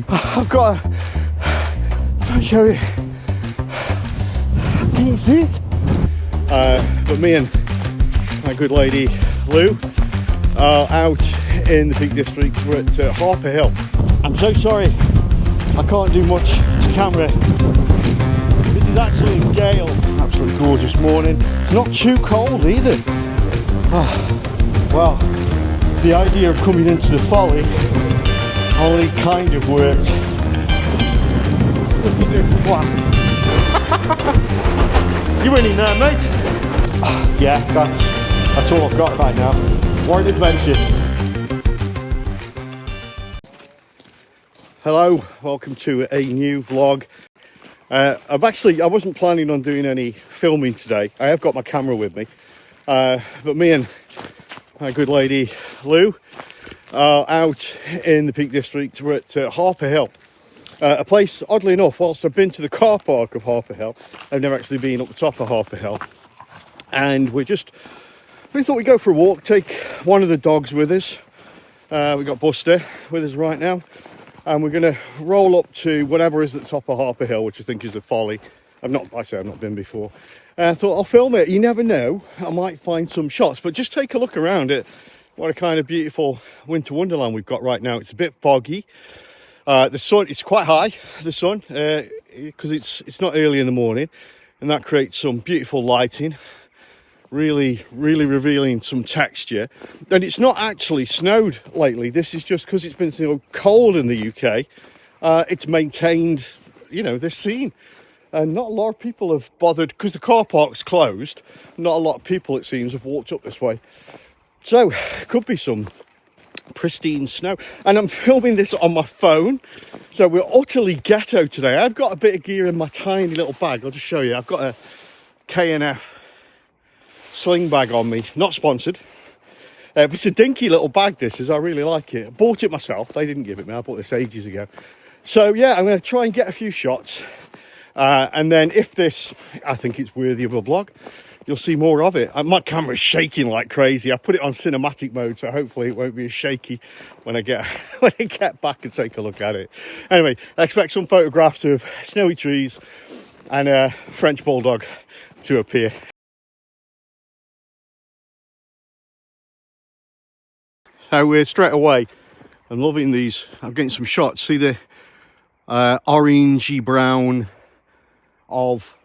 I've got to show you. Can you see it? But me and my good lady Lou are out in the Peak District. We're at Harper Hill. I'm so sorry I can't do much to camera. This is actually a gale. Absolutely gorgeous morning. It's not too cold either. Well, the idea of coming into the folly only kind of worked. You winning there, mate? Yeah, that's all I've got right now. What an adventure. Hello, welcome to a new vlog. I wasn't planning on doing any filming today. I have got my camera with me. But me and my good lady Lou are out in the Peak District. We're at Harper Hill. A place, oddly enough, whilst I've been to the car park of Harper Hill, I've never actually been up the top of Harper Hill. And we thought we'd go for a walk, take one of the dogs with us. We got Buster with us right now. And we're going to roll up to whatever is at the top of Harper Hill, which I think is the Folly. I've not been before. I thought I'll film it. You never know, I might find some shots. But just take a look around at what a kind of beautiful winter wonderland we've got right now. It's a bit foggy. The sun is quite high, the sun, because it's not early in the morning. And that creates some beautiful lighting. Really revealing some texture. And it's not actually snowed lately. This is just because it's been so cold in the UK. It's maintained, this scene. And not a lot of people have bothered, because the car park's closed, not a lot of people, it seems, have walked up this way. So, could be some pristine snow. And I'm filming this on my phone. So we're utterly ghetto today. I've got a bit of gear in my tiny little bag. I'll just show you. I've got a K&F sling bag on me, not sponsored, but it's a dinky little bag. This is, I really like it. I bought it myself. They didn't give it me. I bought this ages ago. So yeah, I'm going to try and get a few shots, and then if this, I think it's worthy of a vlog, you'll see more of it. My camera's shaking like crazy. I put it on cinematic mode, so hopefully it won't be as shaky when I get back and take a look at it. Anyway, I expect some photographs of snowy trees and a French bulldog to appear. So straight away, I'm loving these. I'm getting some shots. See the orangey brown of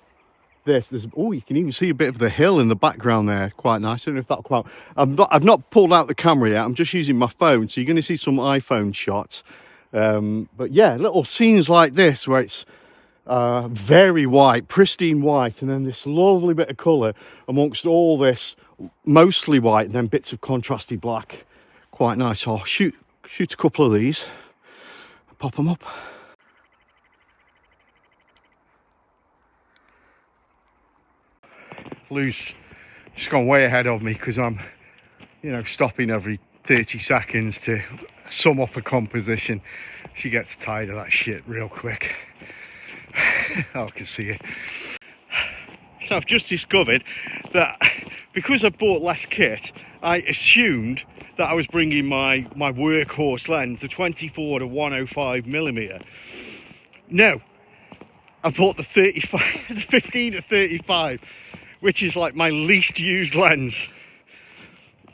this. You can even see a bit of the hill in the background there. Quite nice. I don't know if that'll come out. I've not pulled out the camera yet. I'm just using my phone, so you're going to see some iPhone shots. But yeah, little scenes like this where it's very white, pristine white, and then this lovely bit of colour amongst all this mostly white, and then bits of contrasty black. Quite nice. I'll shoot a couple of these, pop them up. Lou's just gone way ahead of me because I'm, stopping every 30 seconds to sum up a composition. She gets tired of that shit real quick. Oh, I can see it. So I've just discovered that because I bought less kit, I assumed that I was bringing my workhorse lens, the 24 to 105mm. No, I bought the 35, the 15 to 35, which is like my least used lens.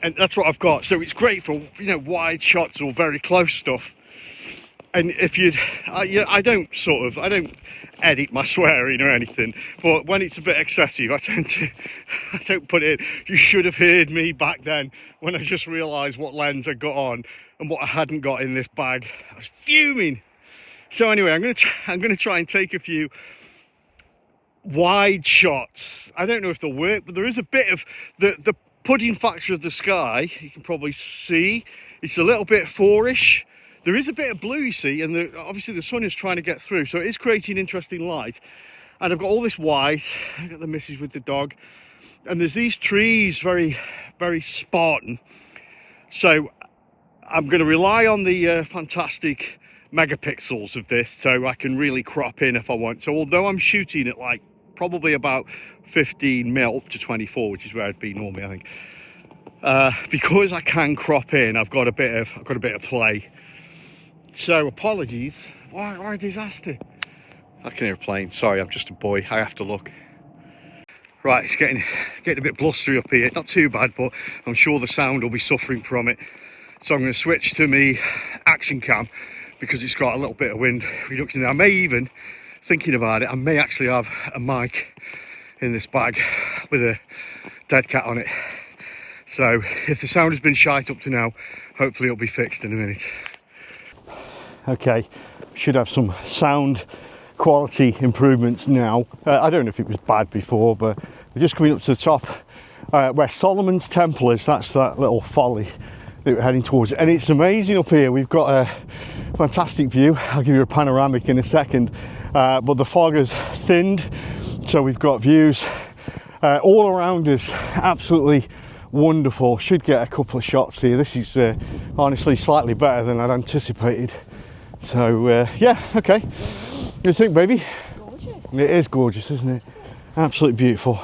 And that's what I've got. So it's great for, wide shots or very close stuff. And if I don't edit my swearing or anything, but when it's a bit excessive, I don't put it in. You should have heard me back then when I just realised what lens I got on and what I hadn't got in this bag. I was fuming. So anyway, I'm gonna try and take a few wide shots. I don't know if they'll work, but there is a bit of the pudding factor of the sky. You can probably see it's a little bit fourish. There is a bit of blue, you see, and obviously the sun is trying to get through, so it is creating interesting light. And I've got all this white. I've got the missus with the dog, and there's these trees, very, very Spartan. So I'm going to rely on the fantastic megapixels of this, so I can really crop in if I want. So although I'm shooting at probably about 15mm up to 24, which is where I'd be normally, I think. because I can crop in, I've got a bit of play. So apologies. Why a disaster? I can hear a plane. Sorry, I'm just a boy. I have to look. Right, it's getting a bit blustery up here. Not too bad, but I'm sure the sound will be suffering from it. So I'm going to switch to me action cam because it's got a little bit of wind reduction. I may even, thinking about it, I may actually have a mic in this bag with a dead cat on it. So if the sound has been shite up to now, hopefully it'll be fixed in a minute. Okay, should have some sound quality improvements now. I don't know if it was bad before, but we're just coming up to the top where Solomon's Temple is. That's that little folly that we're heading towards, and it's amazing up here. We've got a fantastic view. I'll give you a panoramic in a second, but the fog has thinned, so we've got views all around us. Absolutely wonderful. Should get a couple of shots here. This is honestly slightly better than I'd anticipated. So yeah, okay. What do you think, baby? Gorgeous. It is gorgeous, isn't it? Absolutely beautiful.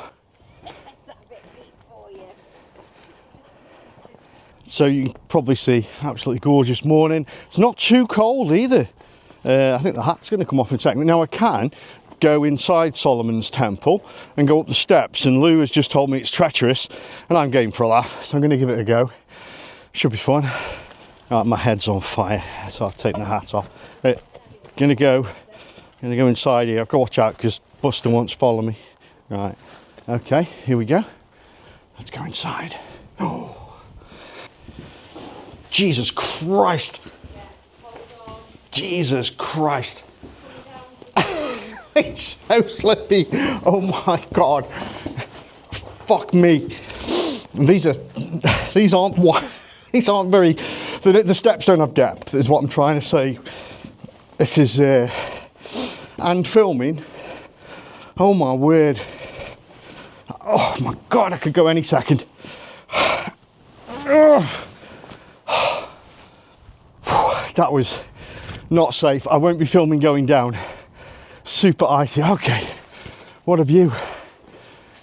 So you can probably see, absolutely gorgeous morning. It's not too cold either. I think the hat's going to come off in a second. Now I can go inside Solomon's Temple and go up the steps, and Lou has just told me it's treacherous, and I'm game for a laugh, so I'm going to give it a go. Should be fun. Right, my head's on fire, so I've taken the hat off. Gonna go inside here. I've got to watch out because Buster wants to follow me. Right, okay, here we go. Let's go inside. Oh, Jesus Christ! Jesus Christ! It's so slippy. Oh my God! Fuck me. These aren't very. So the steps don't have depth, is what I'm trying to say. This is and filming. Oh my word! Oh my God! I could go any second. That was not safe. I won't be filming going down. Super icy. Okay, what a view.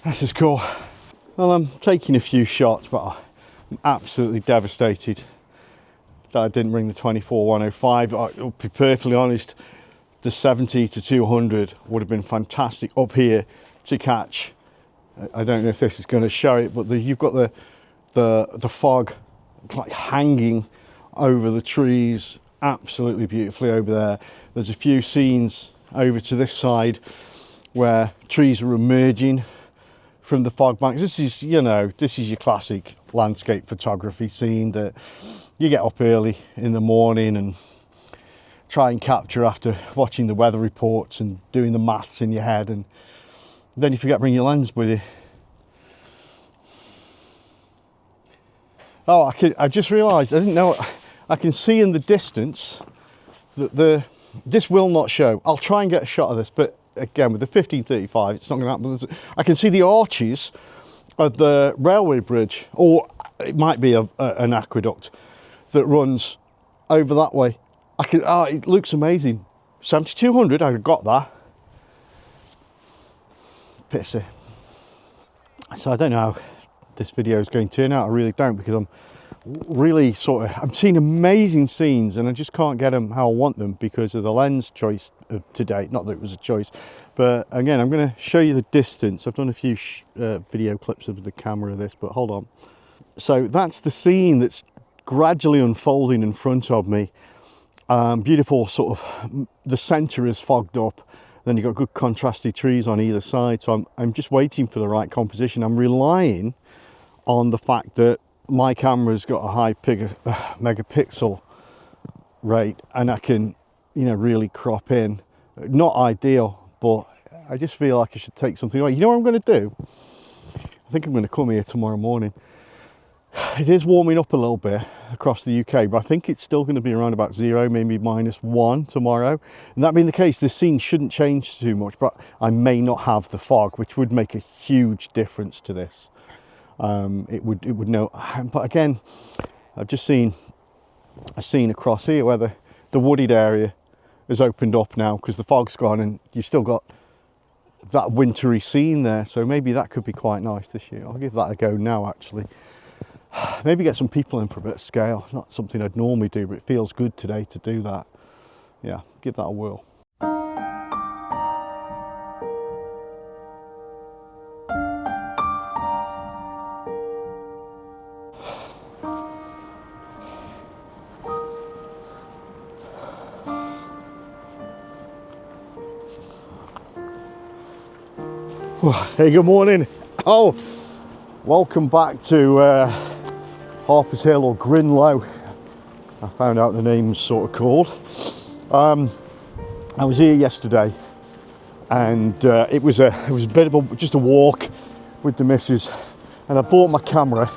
This is cool. Well, I'm taking a few shots, but I'm absolutely devastated that I didn't bring the 24-105. I'll be perfectly honest, the 70 to 200 would have been fantastic up here to catch. I don't know if this is going to show it, but you've got the fog like hanging over the trees absolutely beautifully over there. There's a few scenes over to this side where trees are emerging from the fog banks. This is, you know, this is your classic landscape photography scene that you get up early in the morning and try and capture after watching the weather reports and doing the maths in your head, and then you forget to bring your lens with you. Oh, I just realised, I didn't know, I can see in the distance that this will not show. I'll try and get a shot of this, but again, with the 1535, it's not going to happen. I can see the arches of the railway bridge, or it might be an aqueduct that runs over that way. It looks amazing. 7200, I've got that. Pissy. So I don't know how this video is going to turn out. I really don't, because I'm really I'm seeing amazing scenes and I just can't get them how I want them because of the lens choice of today. Not that it was a choice, but again, I'm going to show you the distance. I've done a few video clips of the camera of this, but hold on. So that's the scene that's gradually unfolding in front of me. Beautiful sort of, the center is fogged up, then you've got good contrasty trees on either side, so I'm just waiting for the right composition. I'm relying on the fact that my camera's got a high megapixel rate and I can, you know, really crop in. Not ideal, but I just feel like I should take something away. You know what I'm going to do? I think I'm going to come here tomorrow morning. It is warming up a little bit across the UK, but I think it's still going to be around about 0, maybe -1 tomorrow. And that being the case, this scene shouldn't change too much, but I may not have the fog, which would make a huge difference to this. It would know, but again, I've just seen a scene across here where the wooded area has opened up now because the fog's gone, and you've still got that wintry scene there. So maybe that could be quite nice this year. I'll give that a go now, actually. maybe get some people in for a bit of scale. Not something I'd normally do, but it feels good today to do that. Yeah, give that a whirl. Hey, good morning. Oh, welcome back to Harper's Hill, or Grinlow. I found out the name's sort of called. I was here yesterday, and it was a bit of just a walk with the missus, and I bought my camera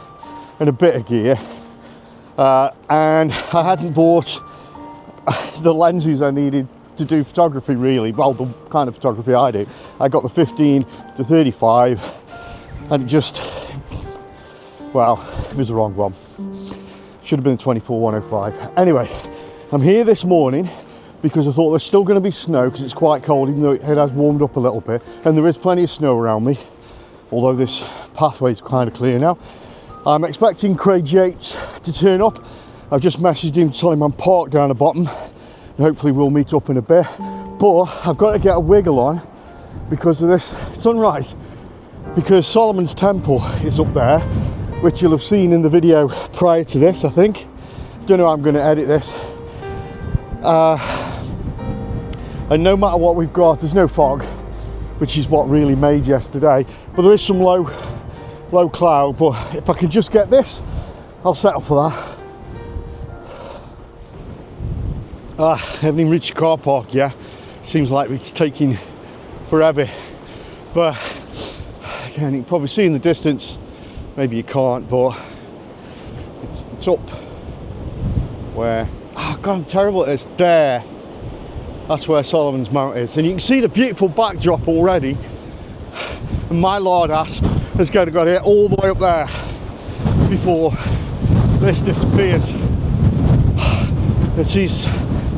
and a bit of gear, and I hadn't bought the lenses I needed to do photography, really. Well, the kind of photography I do. I got the 15 to 35, and it just, well, it was the wrong one. Should have been 24-105. Anyway, I'm here this morning because I thought there's still going to be snow, because it's quite cold, even though it has warmed up a little bit, and there is plenty of snow around me, although this pathway is kind of clear now. I'm expecting Craig Yates to turn up. I've just messaged him to tell him I'm parked down the bottom, and hopefully we'll meet up in a bit. But I've got to get a wiggle on because of this sunrise, because Solomon's Temple is up there, which you'll have seen in the video prior to this, I think. Don't know how I'm going to edit this. And no matter what we've got, there's no fog, which is what really made yesterday, but there is some low cloud. But if I can just get this, I'll settle for that. I haven't even reached the car park yet. Seems like it's taking forever, but again, you can probably see in the distance. Maybe you can't, but it's up where, oh god, I'm terrible at this. There, that's where Solomon's Mount is, and you can see the beautiful backdrop already. And my lord ass has got to get it all the way up there before this disappears. It's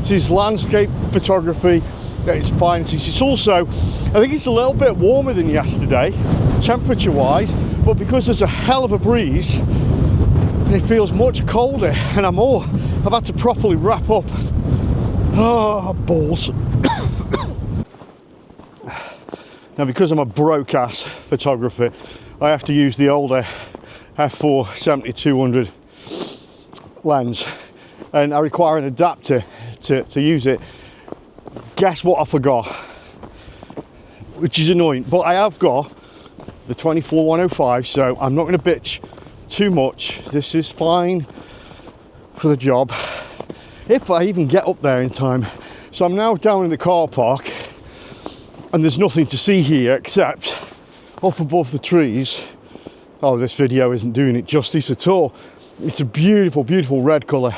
his landscape photography at its finest. It's also, I think it's a little bit warmer than yesterday, temperature wise, but because there's a hell of a breeze, it feels much colder, and I've had to properly wrap up. Oh, balls. Now, because I'm a broke ass photographer, I have to use the older f4 70-200 lens, and I require an adapter to use it. Guess what I forgot? Which is annoying, but I have got the 24-105, so I'm not going to bitch too much. This is fine for the job, if I even get up there in time. So I'm now down in the car park, and there's nothing to see here except up above the trees. Oh, this video isn't doing it justice at all. It's a beautiful, beautiful red colour.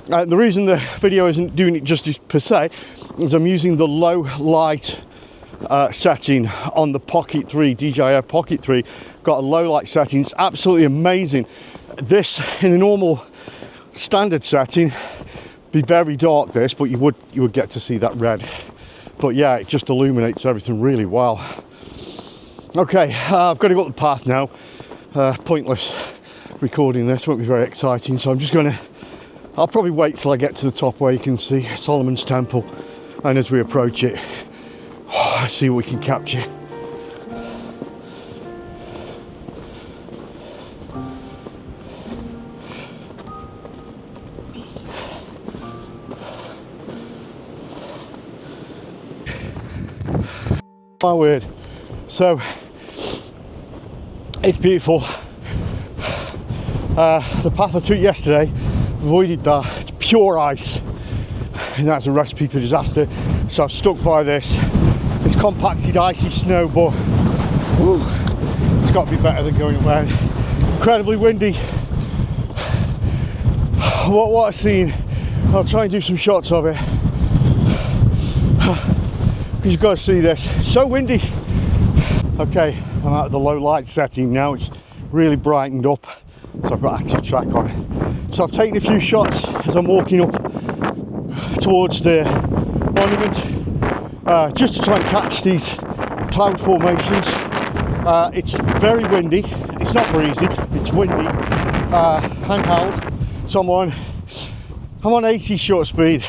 The reason the video isn't doing it justice per se is I'm using the low light setting on the Pocket 3, DJI Pocket 3. Got a low light setting. It's absolutely amazing. This, in a normal standard setting, be very dark, this, but you would get to see that red. But yeah, it just illuminates everything really well. Okay, I've got to go up the path now. Pointless recording this, won't be very exciting, so I'm just going to, I'll probably wait till I get to the top where you can see Solomon's Temple, and as we approach it, see what we can capture. My word. So it's beautiful. The path I took yesterday, avoided that. It's pure ice, and that's a recipe for disaster. So I've stuck by this. It's compacted icy snow, but whew, it's got to be better than going around. Incredibly windy. What I've seen, I'll try and do some shots of it, because you've got to see this. It's so windy. Okay, I'm out of the low light setting now. It's really brightened up, so I've got active track on it. So I've taken a few shots as I'm walking up towards the monument, just to try and catch these cloud formations. It's very windy. It's not breezy, it's windy. handheld, so I'm on 80 shutter speed.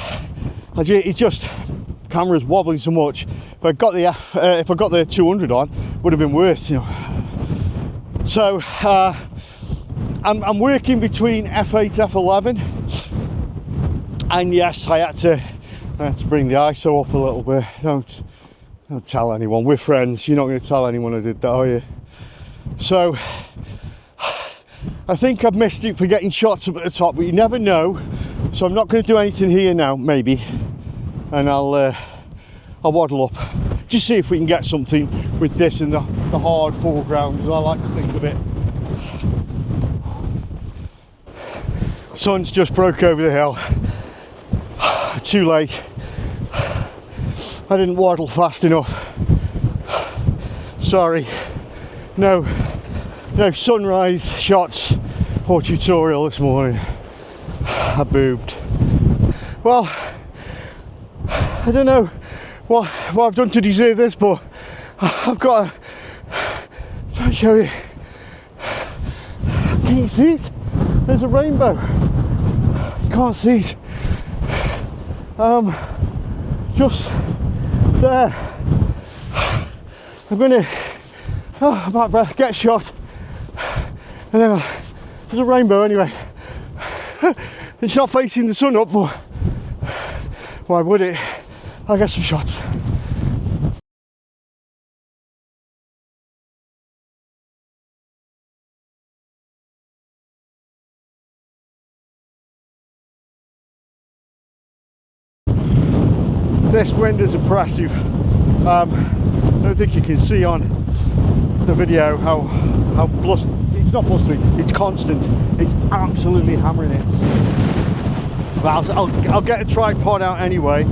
It just, camera's wobbling so much. If I got the 200 on, would have been worse, you know. So I'm working between f8 f11, and yes, I had to bring the ISO up a little bit. Don't tell anyone, we're friends. You're not going to tell anyone I did that, are you? So I think I've missed it for getting shots up at the top, but you never know. So I'm not going to do anything here now, maybe, and I'll waddle up, just see if we can get something with this in the hard foreground, as I like to think of it. Sun's just broke over the hill. Too late. I didn't waddle fast enough. Sorry. No sunrise shots or tutorial this morning. I boobed. Well, I don't know what I've done to deserve this, but I've got to try to show you. Can you see it? There's a rainbow. You can't see it. Just there. I'm gonna, I'm out of breath, get a shot, and then there's a rainbow anyway. It's not facing the sun up, but why would it? I'll get some shots. This wind is oppressive. I don't think you can see on the video how blustering, it's not blustering, it's constant. It's absolutely hammering it. But I'll get a tripod out anyway,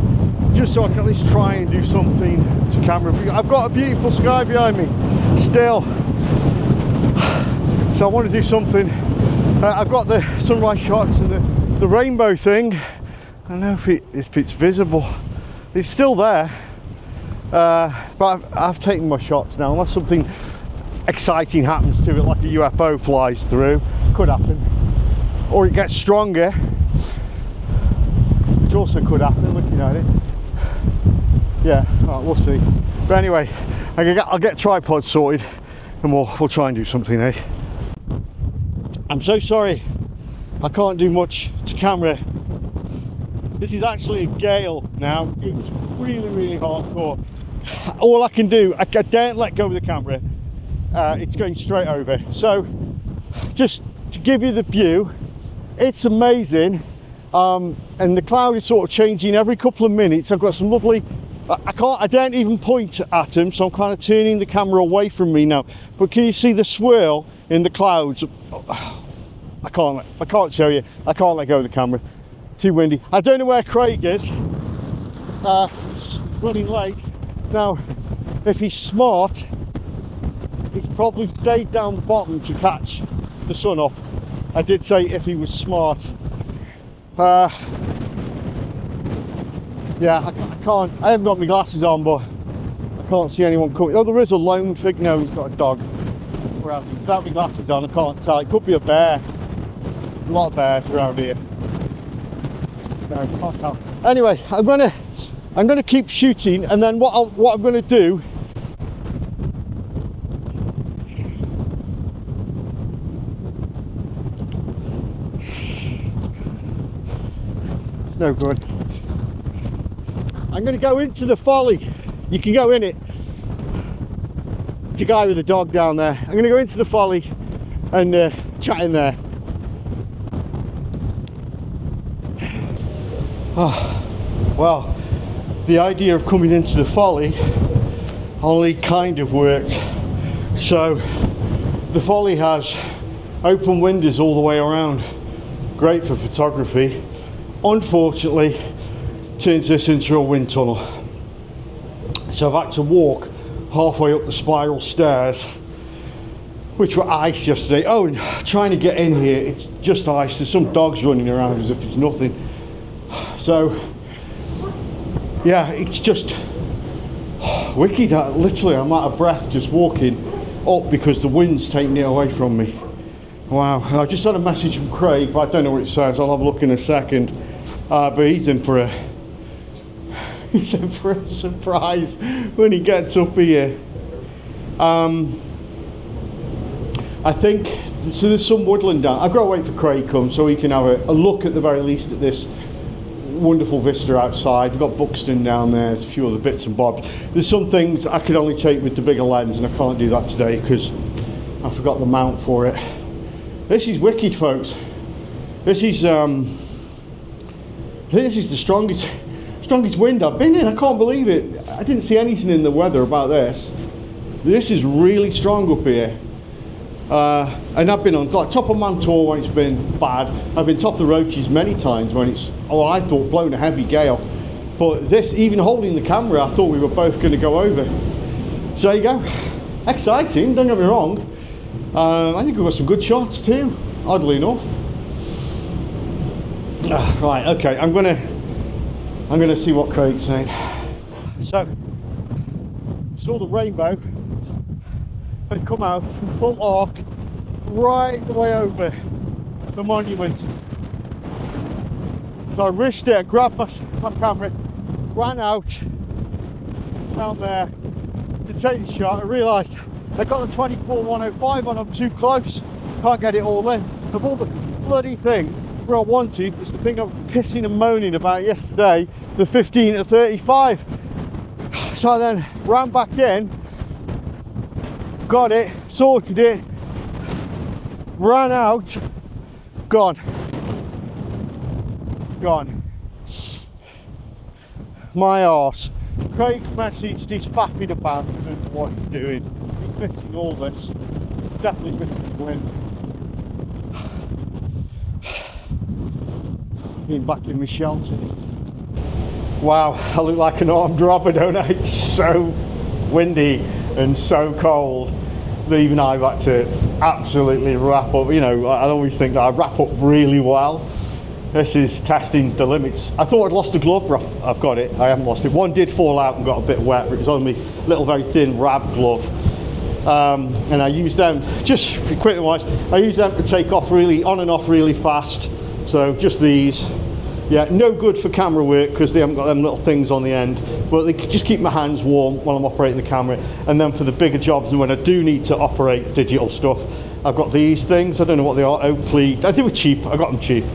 just so I can at least try and do something to camera. I've got a beautiful sky behind me still, so I want to do something. I've got the sunrise shots and the rainbow thing. I don't know if it's visible. It's still there, but I've taken my shots now. Unless something exciting happens to it, like a UFO flies through, could happen, or it gets stronger, which also could happen. Looking at it, yeah, right, we'll see. But anyway, I'll get tripod sorted, and we'll try and do something. Eh? I'm so sorry, I can't do much to camera. This is actually a gale now. It's really hardcore. All I can do, I daren't let go of the camera. It's going straight over. So just to give you the view, it's amazing. And the cloud is sort of changing every couple of minutes. I've got some lovely, I daren't even point at them, so I'm kind of turning the camera away from me now. But can you see the swirl in the clouds? I can't show you. I can't let go of the camera. Too windy. I don't know where Craig is. It's running late. Now, if he's smart, he's probably stayed down the bottom to catch the sun up. I did say if he was smart. Yeah, I can't. I haven't got my glasses on, but I can't see anyone coming. Oh, there is a lone fig. No, he's got a dog. Whereas without my glasses on, I can't tell. It could be a bear. A lot of bears around here. No, can't tell. Anyway, I'm gonna keep shooting, and then what I'm gonna do. It's no good. I'm gonna go into the folly. You can go in it. It's a guy with a dog down there. I'm gonna go into the folly and chat in there. Oh, well, the idea of coming into the folly only kind of worked. So the folly has open windows all the way around, great for photography. Unfortunately, turns this into a wind tunnel, so I've had to walk halfway up the spiral stairs, which were ice yesterday. Oh, and trying to get in here, it's just ice. There's some dogs running around as if it's nothing. So yeah, it's just wicked. Literally, I'm out of breath just walking up because the wind's taking it away from me. Wow, I just had a message from Craig, but I don't know what it says. I'll have a look in a second. But he's in for a surprise when he gets up here. I think so. There's some woodland down. I've got to wait for Craig to come so he can have a look at the very least at this wonderful vista outside. We've got Buxton down there. There's a few other bits and bobs. There's some things I could only take with the bigger lens, and I can't do that today because I forgot the mount for it. This is wicked, folks. This is I think this is the strongest wind I've been in. I can't believe it. I didn't see anything in the weather about this. This is really strong up here. And I've been on like top of Mantor when it's been bad. I've been top of the Roaches many times when it's, I thought, blown a heavy gale. But this, even holding the camera, I thought we were both going to go over. So there you go. Exciting, don't get me wrong. I think we've got some good shots too, oddly enough. Right, okay, I'm gonna see what Craig's saying. So, saw the rainbow had come out from full arc right the way over the monument. So I risked it, I grabbed my camera, ran out down there to take the shot. I realised I got the 24-105 on, I'm too close, can't get it all in. Of all the bloody things where I wanted was the thing I was pissing and moaning about yesterday, the 15-35. So I then ran back in, got it, sorted it, ran out, gone. My arse. Craig's messaged, he's faffing about and what he's doing. He's missing all this. Definitely missing the wind. Being back in my shelter. Wow, I look like an armed robber, don't I? It's so windy and so cold that even I've had to absolutely wrap up. You know, I always think that I wrap up really well. This is testing the limits. I thought I'd lost a glove, but I've got it. I haven't lost it. One did fall out and got a bit wet, but it was on my little very thin rab glove. And I use them, just equipment wise, I use them to take off really, on and off really fast. So just these. Yeah, no good for camera work because they haven't got them little things on the end, but they just keep my hands warm while I'm operating the camera. And then for the bigger jobs and when I do need to operate digital stuff, I've got these things. I don't know what they are, Oakley. They were cheap, I got them cheap.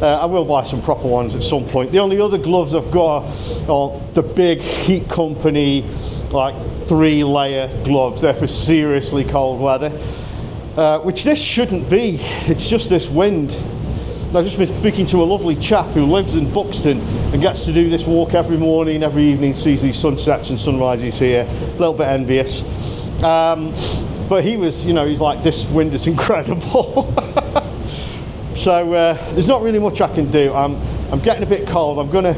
I will buy some proper ones at some point. The only other gloves I've got are the big Heat Company, like 3-layer gloves. They're for seriously cold weather, which this shouldn't be. It's just this wind. I've just been speaking to a lovely chap who lives in Buxton and gets to do this walk every morning, every evening, sees these sunsets and sunrises here. A little bit envious. But he was, you know, he's like, this wind is incredible. So there's not really much I can do. I'm getting a bit cold. I'm gonna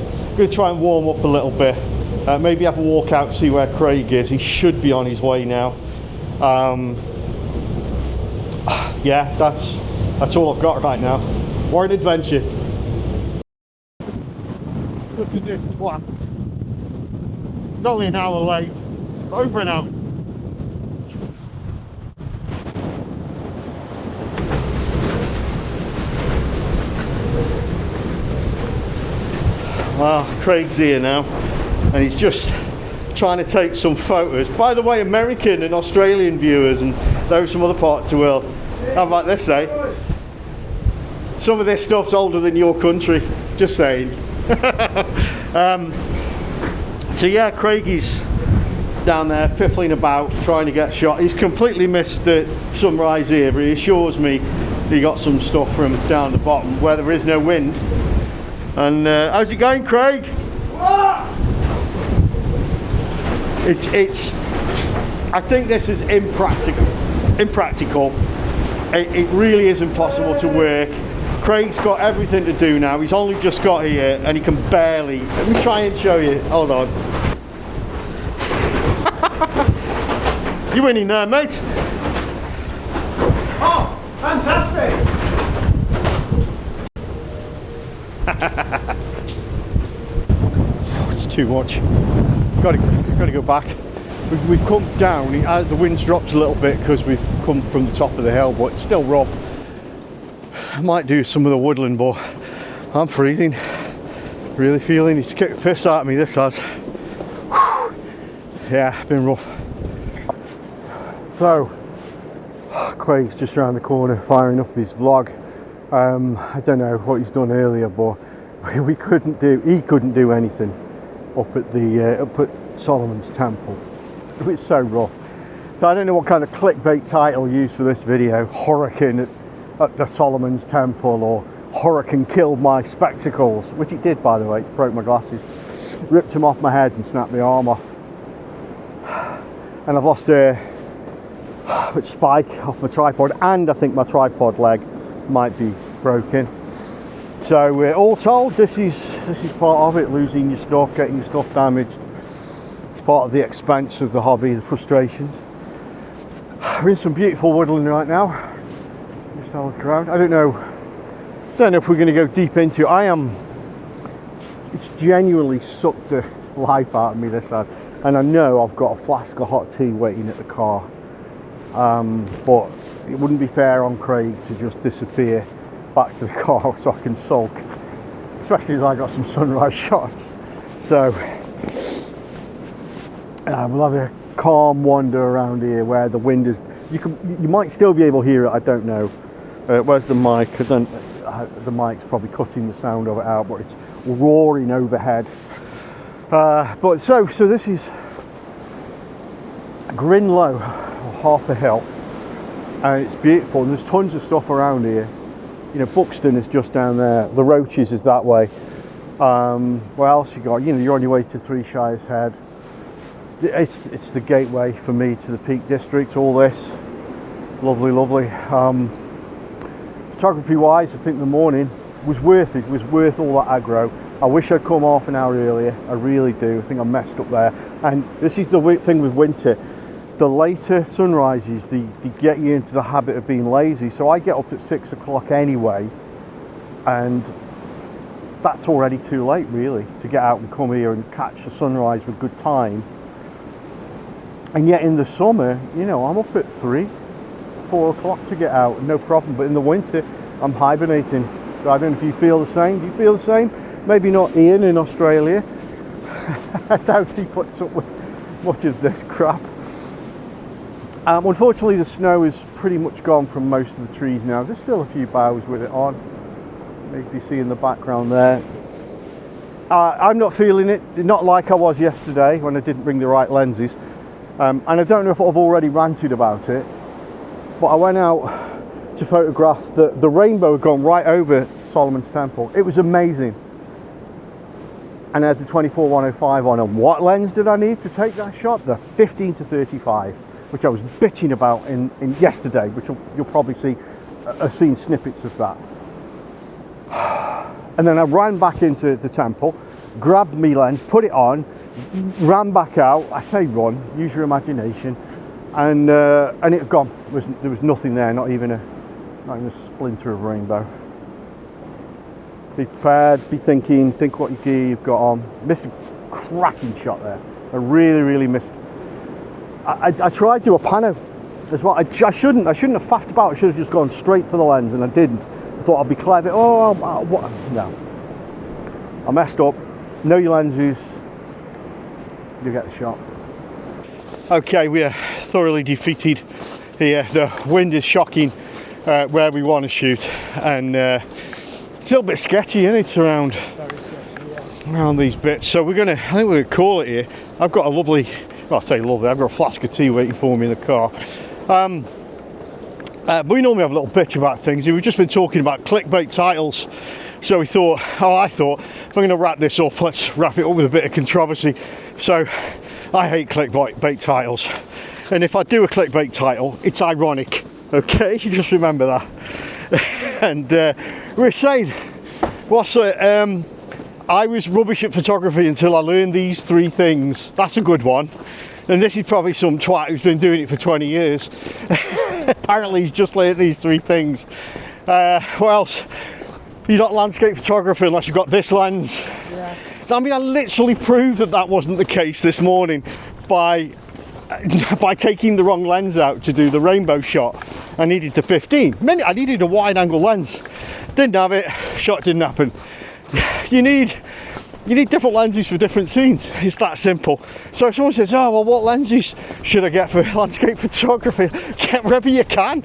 try and warm up a little bit. Maybe have a walk out, see where Craig is. He should be on his way now. Yeah, that's all I've got right now. What an adventure. Look at this twat. It's only an hour late. Over an hour. Well, Craig's here now and he's just trying to take some photos. By the way, American and Australian viewers and those from other parts of the world, how about this, eh? Some of this stuff's older than your country, just saying. So yeah, Craigie's down there piffling about, trying to get shot. He's completely missed the sunrise here, but he assures me he got some stuff from down the bottom where there is no wind. And how's it going, Craig? It's I think this is impractical. It really is impossible to work. Craig's got everything to do now. He's only just got here and he can barely. Let me try and show you. Hold on. You winning there, mate? Oh, fantastic! It's too much. Got to go back. We've come down. The wind's dropped a little bit because we've come from the top of the hill, but it's still rough. I might do some of the woodland, but I'm freezing. Really feeling it's kicked the piss out of me, this has. Whew. Yeah, been rough. So, Craig's just around the corner firing up his vlog. I don't know what he's done earlier, but he couldn't do anything up at Solomon's Temple. It was so rough. So I don't know what kind of clickbait title used for this video. Hurricane at the Solomon's Temple, or Hurricane killed my spectacles, which it did, by the way. It broke my glasses, ripped them off my head and snapped my arm off. And I've lost a spike off my tripod, and I think my tripod leg might be broken. So all told, this is part of it, losing your stuff, getting your stuff damaged. It's part of the expense of the hobby, the frustrations. We're in some beautiful woodland right now. Just have a look around. I don't know if we're going to go deep into it. It's genuinely sucked the life out of me, this has. And I know I've got a flask of hot tea waiting at the car. But it wouldn't be fair on Craig to just disappear back to the car so I can sulk. Especially as I got some sunrise shots. So we'll have a calm wander around here where the wind is. You might still be able to hear it, I don't know. Where's the mic? The mic's probably cutting the sound of it out, but it's roaring overhead. But so this is Grinlow, or Harper Hill, and it's beautiful. And there's tons of stuff around here. You know, Buxton is just down there. The Roaches is that way. What else you got? You know, you're on your way to Three Shires Head. It's the gateway for me to the Peak District. All this, lovely. Photography wise, I think the morning was worth it. It was worth all that aggro. I wish I'd come half an hour earlier. I really do. I think I messed up there. And this is the thing with winter. The later sunrises, they get you into the habit of being lazy. So I get up at 6 o'clock anyway, and that's already too late really to get out and come here and catch a sunrise with good time. And yet in the summer, you know, I'm up at 3, 4 o'clock to get out, no problem. But in the winter, I'm hibernating. So I don't know if you feel the same. Do you feel the same? Maybe not Ian in Australia. I doubt he puts up with much of this crap. Unfortunately, the snow is pretty much gone from most of the trees now. There's still a few boughs with it on. Maybe you see in the background there. I'm not feeling it. Not like I was yesterday when I didn't bring the right lenses. And I don't know if I've already ranted about it, but I went out to photograph the rainbow had gone right over Solomon's Temple. It was amazing. And I had the 24-105 on. And what lens did I need to take that shot? The 15-35, which I was bitching about in yesterday, which you'll probably see. I've seen snippets of that. And then I ran back into the temple, grabbed me lens, put it on, ran back out. I say run, use your imagination, and it had gone. There was nothing there, not even a splinter of rainbow. Be prepared, be thinking, think what gear you've got on. Missed a cracking shot there. I really missed. I tried to do a pano as well. I shouldn't have faffed about. I should have just gone straight for the lens, and I didn't. I thought I'd be clever. What? No. I messed up. Know your lenses. You get the shot. Okay, we are thoroughly defeated here. The wind is shocking where we want to shoot, and it's a little bit sketchy, isn't it, around these bits. So I think we're gonna call it here. I've got a lovely, well, I say lovely, I've got a flask of tea waiting for me in the car. But we normally have a little bitch about things. We've just been talking about clickbait titles. So I thought, if I'm going to wrap this up, let's wrap it up with a bit of controversy. So I hate clickbait titles. And if I do a clickbait title, it's ironic. Okay, you just remember that. And we're saying, I was rubbish at photography until I learned these 3 things. That's a good one. And this is probably some twat who's been doing it for 20 years. Apparently he's just learned these 3 things. What else? You're not landscape photographer unless you've got this lens. Yeah. I mean, I literally proved that wasn't the case this morning by taking the wrong lens out to do the rainbow shot. I needed the 15. I needed a wide angle lens. Didn't have it, shot didn't happen. You need different lenses for different scenes. It's that simple. So if someone says, oh well, what lenses should I get for landscape photography? Get whatever you can.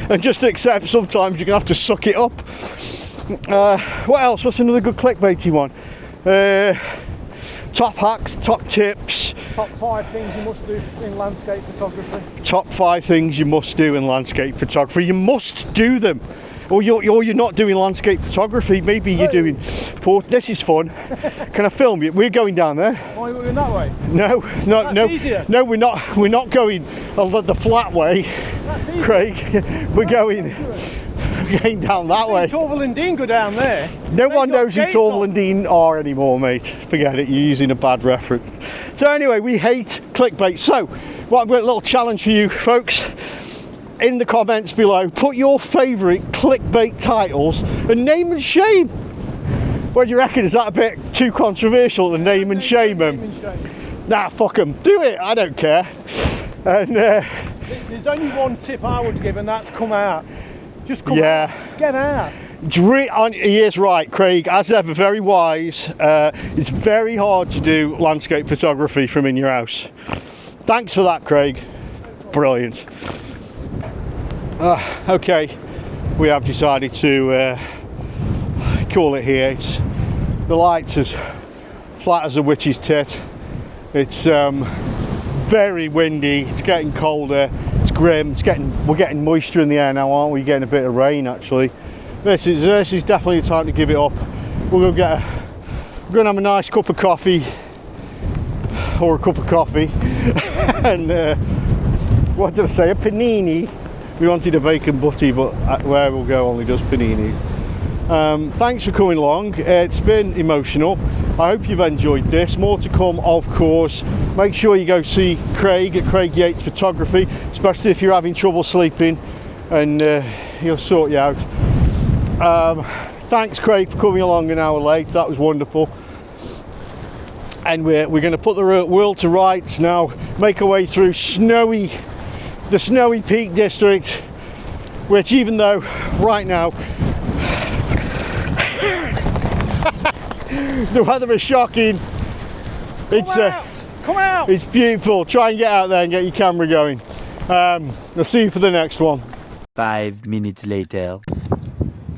And just accept sometimes you're gonna have to suck it up. What else? What's another good clickbaity one? Top hacks, top tips. Top 5 things you must do in landscape photography. Top 5 things you must do in landscape photography. You must do them. Or you're not doing landscape photography. Maybe you're doing. This is fun. Can I film you? We're going down there. Why are we going that way? No, no, easier. No. We're not going the flat way, Craig. We're going down that way. Torval and Dean go down there. No one knows who Torval and Dean are anymore, mate. Forget it. You're using a bad reference. So anyway, we hate clickbait. So, what I've got a little challenge for you, folks. In the comments below, put your favourite clickbait titles and name and shame. What do you reckon? Is that a bit too controversial to name and shame them? Nah, fuck them. Do it. I don't care. And there's only one tip I would give, and that's come out. Just come out. Get out. He is right, Craig. As ever, very wise. It's very hard to do landscape photography from in your house. Thanks for that, Craig. Brilliant. Okay, we have decided to call it here. The light's as flat as a witch's tit. It's very windy. It's getting colder. It's grim. We're getting moisture in the air now, aren't we? Getting a bit of rain actually. This is definitely the time to give it up. We're gonna have a nice cup of coffee, or a cup of coffee, and what did I say? A panini. We wanted a bacon butty, but where we'll go only does paninis. Thanks for coming along. It's been emotional. I hope you've enjoyed this. More to come, of course. Make sure you go see Craig at Craig Yates Photography, especially if you're having trouble sleeping, and he'll sort you out. Thanks, Craig, for coming along an hour late. That was wonderful. And we're going to put the world to rights now. Make our way through the snowy Peak District, which, even though right now the weather is shocking, Come out! It's beautiful. Try and get out there and get your camera going. I'll see you for the next one. 5 minutes later.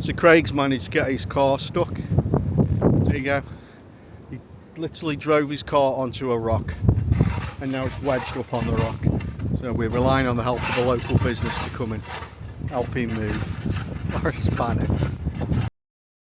So Craig's managed to get his car stuck. There you go. He literally drove his car onto a rock, and now it's wedged up on the rock. So we're relying on the help of a local business to come and help him move, or a spanner.